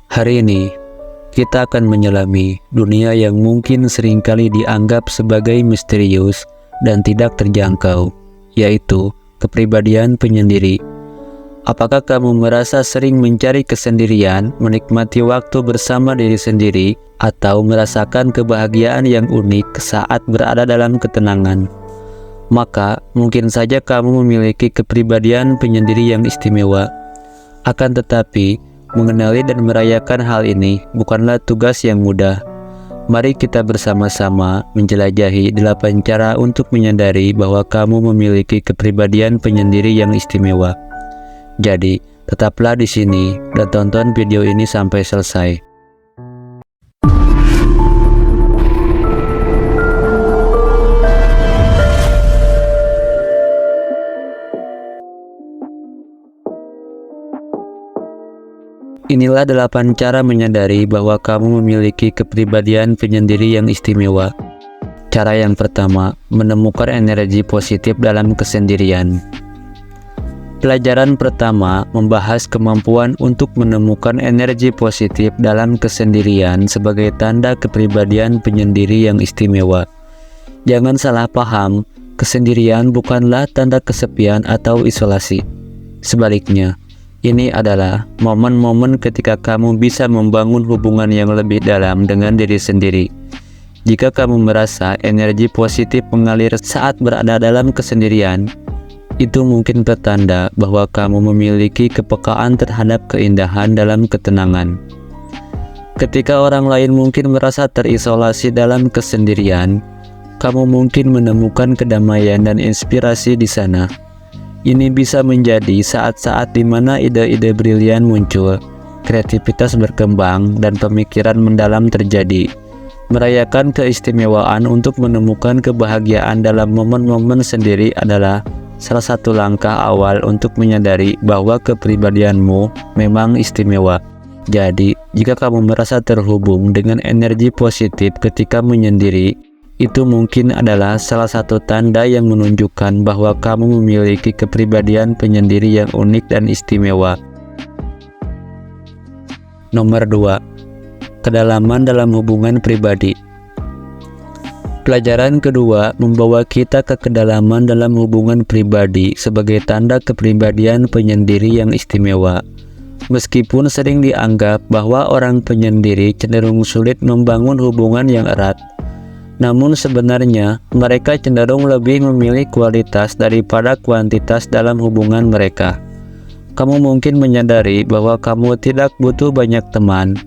Hari ini, kita akan menyelami dunia yang mungkin seringkali dianggap sebagai misterius dan tidak terjangkau, yaitu kepribadian penyendiri. Apakah kamu merasa sering mencari kesendirian, menikmati waktu bersama diri sendiri, atau merasakan kebahagiaan yang unik saat berada dalam ketenangan? Maka, mungkin saja kamu memiliki kepribadian penyendiri yang istimewa. Akan tetapi, mengenali dan merayakan hal ini bukanlah tugas yang mudah. Mari kita bersama-sama menjelajahi 8 cara untuk menyadari bahwa kamu memiliki kepribadian penyendiri yang istimewa. Jadi, tetaplah di sini dan tonton video ini sampai selesai. Inilah 8 cara menyadari bahwa kamu memiliki kepribadian penyendiri yang istimewa. Cara yang pertama, menemukan energi positif dalam kesendirian. Pelajaran pertama membahas kemampuan untuk menemukan energi positif dalam kesendirian sebagai tanda kepribadian penyendiri yang istimewa. Jangan salah paham, kesendirian bukanlah tanda kesepian atau isolasi. Sebaliknya, ini adalah momen-momen ketika kamu bisa membangun hubungan yang lebih dalam dengan diri sendiri. Jika kamu merasa energi positif mengalir saat berada dalam kesendirian, itu mungkin pertanda bahwa kamu memiliki kepekaan terhadap keindahan dalam ketenangan. Ketika orang lain mungkin merasa terisolasi dalam kesendirian, kamu mungkin menemukan kedamaian dan inspirasi di sana. Ini bisa menjadi saat-saat di mana ide-ide brilian muncul, kreativitas berkembang, dan pemikiran mendalam terjadi. Merayakan keistimewaan untuk menemukan kebahagiaan dalam momen-momen sendiri adalah salah satu langkah awal untuk menyadari bahwa kepribadianmu memang istimewa. Jadi, jika kamu merasa terhubung dengan energi positif ketika menyendiri, itu mungkin adalah salah satu tanda yang menunjukkan bahwa kamu memiliki kepribadian penyendiri yang unik dan istimewa. Nomor 2. Kedalaman dalam hubungan pribadi. Pelajaran kedua membawa kita ke kedalaman dalam hubungan pribadi sebagai tanda kepribadian penyendiri yang istimewa. Meskipun sering dianggap bahwa orang penyendiri cenderung sulit membangun hubungan yang erat, namun sebenarnya mereka cenderung lebih memilih kualitas daripada kuantitas dalam hubungan mereka. Kamu mungkin menyadari bahwa kamu tidak butuh banyak teman,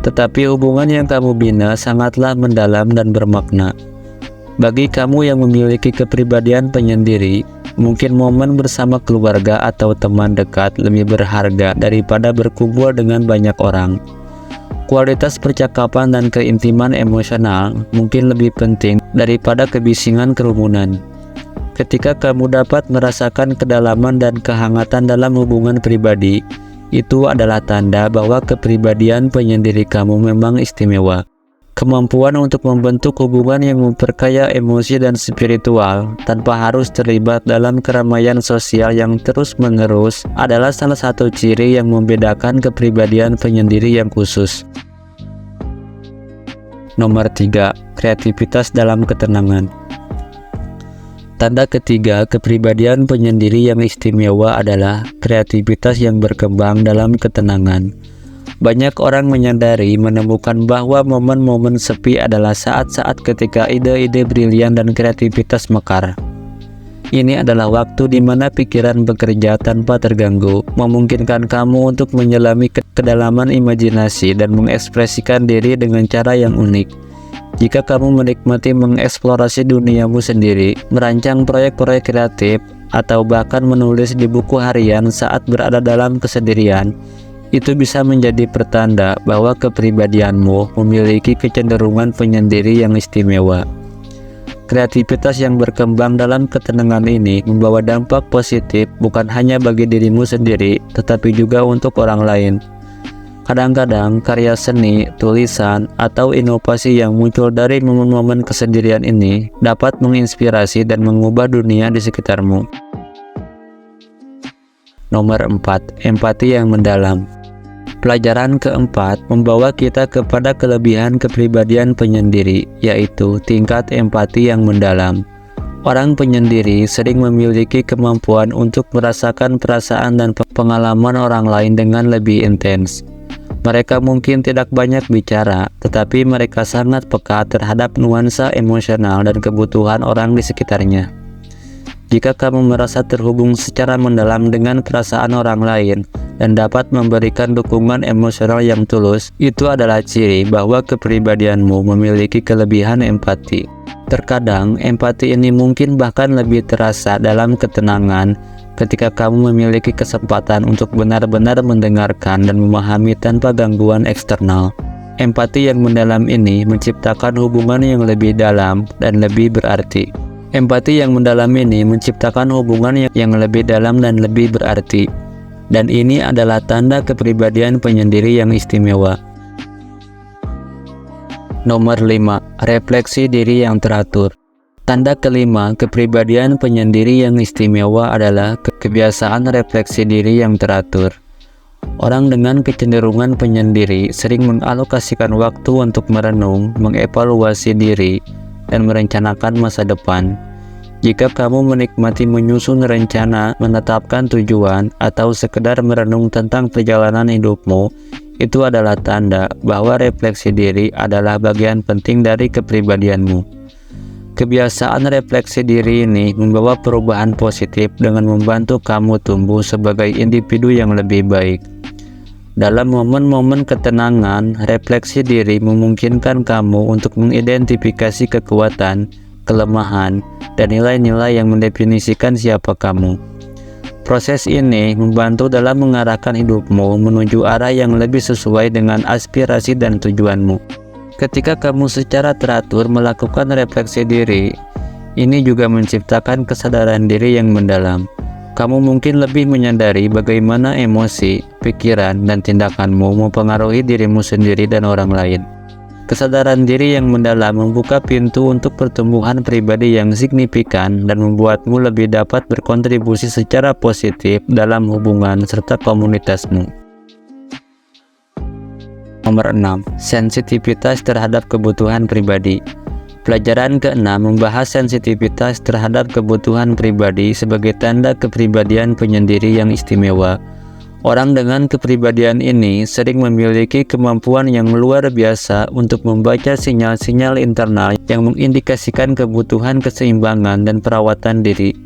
tetapi hubungan yang kamu bina sangatlah mendalam dan bermakna. Bagi kamu yang memiliki kepribadian penyendiri, mungkin momen bersama keluarga atau teman dekat lebih berharga daripada berkumpul dengan banyak orang. Kualitas percakapan dan keintiman emosional mungkin lebih penting daripada kebisingan kerumunan. Ketika kamu dapat merasakan kedalaman dan kehangatan dalam hubungan pribadi, itu adalah tanda bahwa kepribadian penyendiri kamu memang istimewa. Kemampuan untuk membentuk hubungan yang memperkaya emosi dan spiritual tanpa harus terlibat dalam keramaian sosial yang terus-menerus adalah salah satu ciri yang membedakan kepribadian penyendiri yang khusus. Nomor 3. Kreativitas dalam ketenangan. Tanda ketiga kepribadian penyendiri yang istimewa adalah kreativitas yang berkembang dalam ketenangan. Banyak orang menyadari menemukan bahwa momen-momen sepi adalah saat-saat ketika ide-ide brilian dan kreativitas mekar. Ini adalah waktu di mana pikiran bekerja tanpa terganggu, memungkinkan kamu untuk menyelami kedalaman imajinasi dan mengekspresikan diri dengan cara yang unik. Jika kamu menikmati mengeksplorasi duniamu sendiri, merancang proyek-proyek kreatif, atau bahkan menulis di buku harian saat berada dalam kesendirian, itu bisa menjadi pertanda bahwa kepribadianmu memiliki kecenderungan penyendiri yang istimewa. Kreativitas yang berkembang dalam ketenangan ini membawa dampak positif bukan hanya bagi dirimu sendiri, tetapi juga untuk orang lain. Kadang-kadang karya seni, tulisan, atau inovasi yang muncul dari momen-momen kesendirian ini dapat menginspirasi dan mengubah dunia di sekitarmu. Nomor 4. Empati yang mendalam. Pelajaran keempat membawa kita kepada kelebihan kepribadian penyendiri, yaitu tingkat empati yang mendalam. Orang penyendiri sering memiliki kemampuan untuk merasakan perasaan dan pengalaman orang lain dengan lebih intens. Mereka mungkin tidak banyak bicara, tetapi mereka sangat peka terhadap nuansa emosional dan kebutuhan orang di sekitarnya. Jika kamu merasa terhubung secara mendalam dengan perasaan orang lain dan dapat memberikan dukungan emosional yang tulus, itu adalah ciri bahwa kepribadianmu memiliki kelebihan empati. Terkadang, empati ini mungkin bahkan lebih terasa dalam ketenangan ketika kamu memiliki kesempatan untuk benar-benar mendengarkan dan memahami tanpa gangguan eksternal. Empati yang mendalam ini menciptakan hubungan yang lebih dalam dan lebih berarti. Empati yang mendalam ini menciptakan hubungan yang lebih dalam dan lebih berarti. Dan ini adalah tanda kepribadian penyendiri yang istimewa. Nomor 5. Refleksi diri yang teratur. Tanda kelima kepribadian penyendiri yang istimewa adalah kebiasaan refleksi diri yang teratur. Orang dengan kecenderungan penyendiri sering mengalokasikan waktu untuk merenung, mengevaluasi diri, dan merencanakan masa depan. Jika kamu menikmati menyusun rencana, menetapkan tujuan, atau sekedar merenung tentang perjalanan hidupmu, itu adalah tanda bahwa refleksi diri adalah bagian penting dari kepribadianmu. Kebiasaan refleksi diri ini membawa perubahan positif dengan membantu kamu tumbuh sebagai individu yang lebih baik. Dalam momen-momen ketenangan, refleksi diri memungkinkan kamu untuk mengidentifikasi kekuatan, kelemahan, dan nilai-nilai yang mendefinisikan siapa kamu. Proses ini membantu dalam mengarahkan hidupmu menuju arah yang lebih sesuai dengan aspirasi dan tujuanmu. Ketika kamu secara teratur melakukan refleksi diri, ini juga menciptakan kesadaran diri yang mendalam. Kamu mungkin lebih menyadari bagaimana emosi, pikiran, dan tindakanmu mempengaruhi dirimu sendiri dan orang lain. Kesadaran diri yang mendalam membuka pintu untuk pertumbuhan pribadi yang signifikan dan membuatmu lebih dapat berkontribusi secara positif dalam hubungan serta komunitasmu. Nomor 6. Sensitivitas terhadap kebutuhan pribadi. Pelajaran ke-6 membahas sensitivitas terhadap kebutuhan pribadi sebagai tanda kepribadian penyendiri yang istimewa. Orang dengan kepribadian ini sering memiliki kemampuan yang luar biasa untuk membaca sinyal-sinyal internal yang mengindikasikan kebutuhan keseimbangan dan perawatan diri.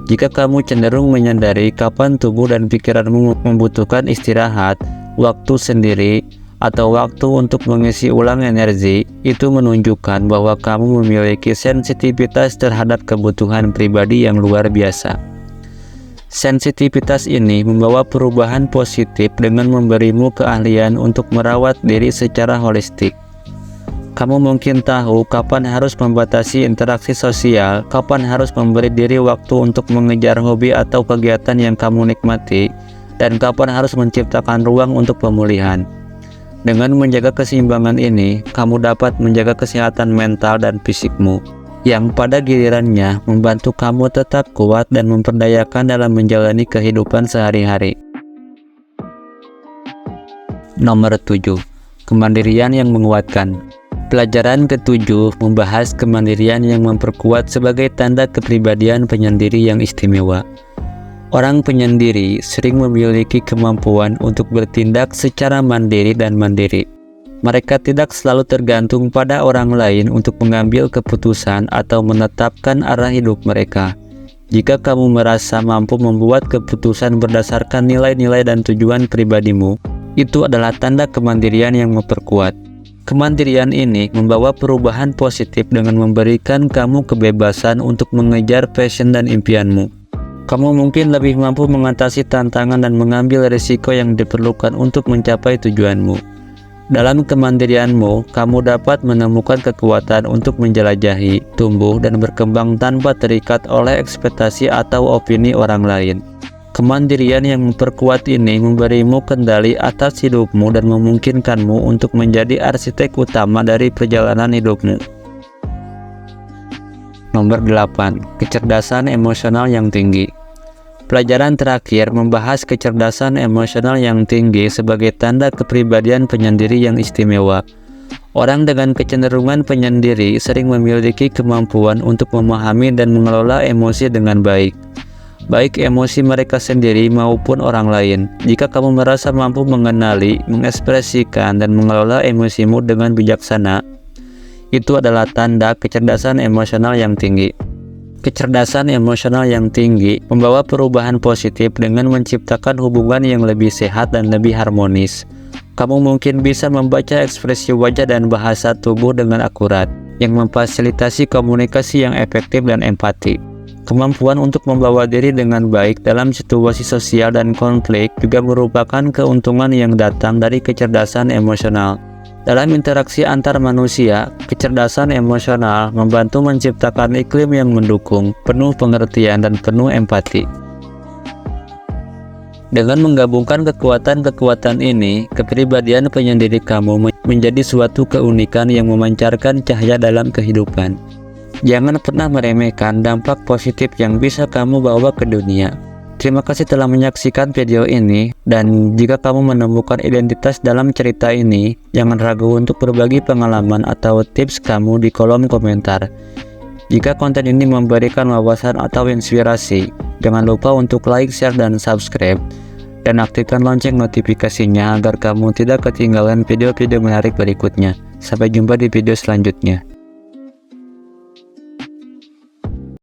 Jika kamu cenderung menyadari kapan tubuh dan pikiranmu membutuhkan istirahat, waktu sendiri, atau waktu untuk mengisi ulang energi, itu menunjukkan bahwa kamu memiliki sensitivitas terhadap kebutuhan pribadi yang luar biasa. Sensitivitas ini membawa perubahan positif dengan memberimu keahlian untuk merawat diri secara holistik. Kamu mungkin tahu kapan harus membatasi interaksi sosial, kapan harus memberi diri waktu untuk mengejar hobi atau kegiatan yang kamu nikmati, dan kapan harus menciptakan ruang untuk pemulihan. Dengan menjaga keseimbangan ini, kamu dapat menjaga kesehatan mental dan fisikmu, yang pada gilirannya membantu kamu tetap kuat dan memperdayakan dalam menjalani kehidupan sehari-hari. Nomor 7. Kemandirian yang menguatkan. Pelajaran ke-7 membahas kemandirian yang memperkuat sebagai tanda kepribadian penyendiri yang istimewa. Orang penyendiri sering memiliki kemampuan untuk bertindak secara mandiri dan mandiri. Mereka tidak selalu tergantung pada orang lain untuk mengambil keputusan atau menetapkan arah hidup mereka. Jika kamu merasa mampu membuat keputusan berdasarkan nilai-nilai dan tujuan pribadimu, itu adalah tanda kemandirian yang memperkuat. Kemandirian ini membawa perubahan positif dengan memberikan kamu kebebasan untuk mengejar passion dan impianmu. Kamu mungkin lebih mampu mengatasi tantangan dan mengambil risiko yang diperlukan untuk mencapai tujuanmu. Dalam kemandirianmu, kamu dapat menemukan kekuatan untuk menjelajahi, tumbuh, dan berkembang tanpa terikat oleh ekspektasi atau opini orang lain. Kemandirian yang memperkuat ini memberimu kendali atas hidupmu dan memungkinkanmu untuk menjadi arsitek utama dari perjalanan hidupmu. Nomor 8. Kecerdasan emosional yang tinggi. Pelajaran terakhir membahas kecerdasan emosional yang tinggi sebagai tanda kepribadian penyendiri yang istimewa. Orang dengan kecenderungan penyendiri sering memiliki kemampuan untuk memahami dan mengelola emosi dengan baik, baik emosi mereka sendiri maupun orang lain. Jika kamu merasa mampu mengenali, mengekspresikan, dan mengelola emosimu dengan bijaksana, itu adalah tanda kecerdasan emosional yang tinggi. Kecerdasan emosional yang tinggi membawa perubahan positif dengan menciptakan hubungan yang lebih sehat dan lebih harmonis. Kamu mungkin bisa membaca ekspresi wajah dan bahasa tubuh dengan akurat, yang memfasilitasi komunikasi yang efektif dan empati. Kemampuan untuk membawa diri dengan baik dalam situasi sosial dan konflik juga merupakan keuntungan yang datang dari kecerdasan emosional. Dalam interaksi antar manusia, kecerdasan emosional membantu menciptakan iklim yang mendukung, penuh pengertian, dan penuh empati. Dengan menggabungkan kekuatan-kekuatan ini, kepribadian penyendiri kamu menjadi suatu keunikan yang memancarkan cahaya dalam kehidupan. Jangan pernah meremehkan dampak positif yang bisa kamu bawa ke dunia. Terima kasih telah menyaksikan video ini, dan jika kamu menemukan identitas dalam cerita ini, jangan ragu untuk berbagi pengalaman atau tips kamu di kolom komentar. Jika konten ini memberikan wawasan atau inspirasi, jangan lupa untuk like, share, dan subscribe, dan aktifkan lonceng notifikasinya agar kamu tidak ketinggalan video-video menarik berikutnya. Sampai jumpa di video selanjutnya.